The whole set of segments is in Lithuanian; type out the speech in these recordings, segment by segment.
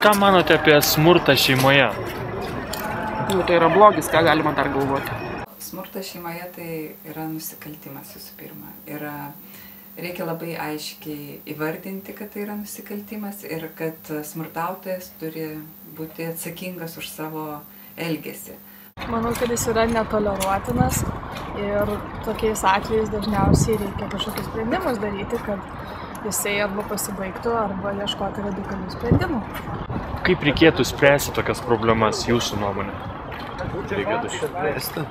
Ką manote apie smurtą šeimoje? Nu, tai yra blogis, ką galima dar galvoti. Smurtas šeimoje tai yra nusikaltimas visų pirma. Reikia labai aiškiai įvardinti, kad tai yra nusikaltimas ir kad smurtautojas turi būti atsakingas už savo elgesį. Manau, kad jis yra netoleruotinas ir tokiais atvejais dažniausiai reikia kažkokius sprendimus daryti, kad jisai arba pasibaigtų, arba ieškoti radikalių sprendimų. Kaip reikėtų spręsti tokias problemas jūsų nuomonė? Reikėtų spręsti.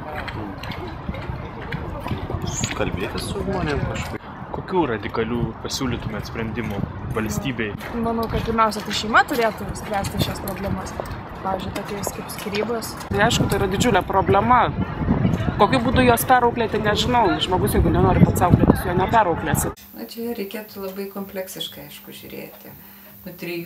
Kalbėtis su žmonėm kažkaip. Kokių radikalių pasiūlytumėt sprendimų valstybei? Manau, kad pirmiausia, tai šeima turėtų spręsti šias problemas. Pavyzdžiui, tokiais kaip skyrybos. Tai aišku, tai yra didžiulė problema. Kokiu būdu jos perauklėti, nežinau. Žmogus, jeigu nenori pats auklėtis, jo neperauklėsi. Na, čia reikėtų labai kompleksiškai, aišku, žiūrėti. 3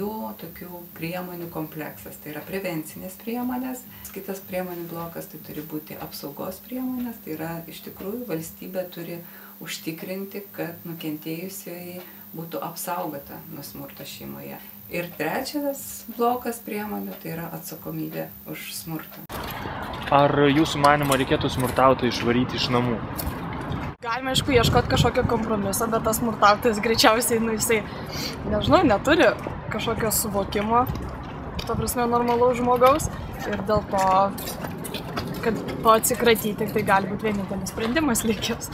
tokių priemonių kompleksas. Tai yra prevencinės priemonės. Kitas priemonių blokas tai turi būti apsaugos priemonės. Tai yra iš tikrųjų valstybė turi užtikrinti, kad nukentėjusioji būtų apsaugota nuo smurto šeimoje. Ir trečias blokas priemonių tai yra atsakomybė už smurtą. Ar jūsų manymu reikėtų smurtautoją išvaryti iš namų? Galime, aišku, ieškoti kažkokio kompromiso, bet tas smurtautojas greičiausiai, jisai, nežinau, neturi kažkokio suvokimo, to prasme, normalaus žmogaus. Ir dėl to, kad to atsikratyti, tai gali būti vienintelis sprendimas likęs.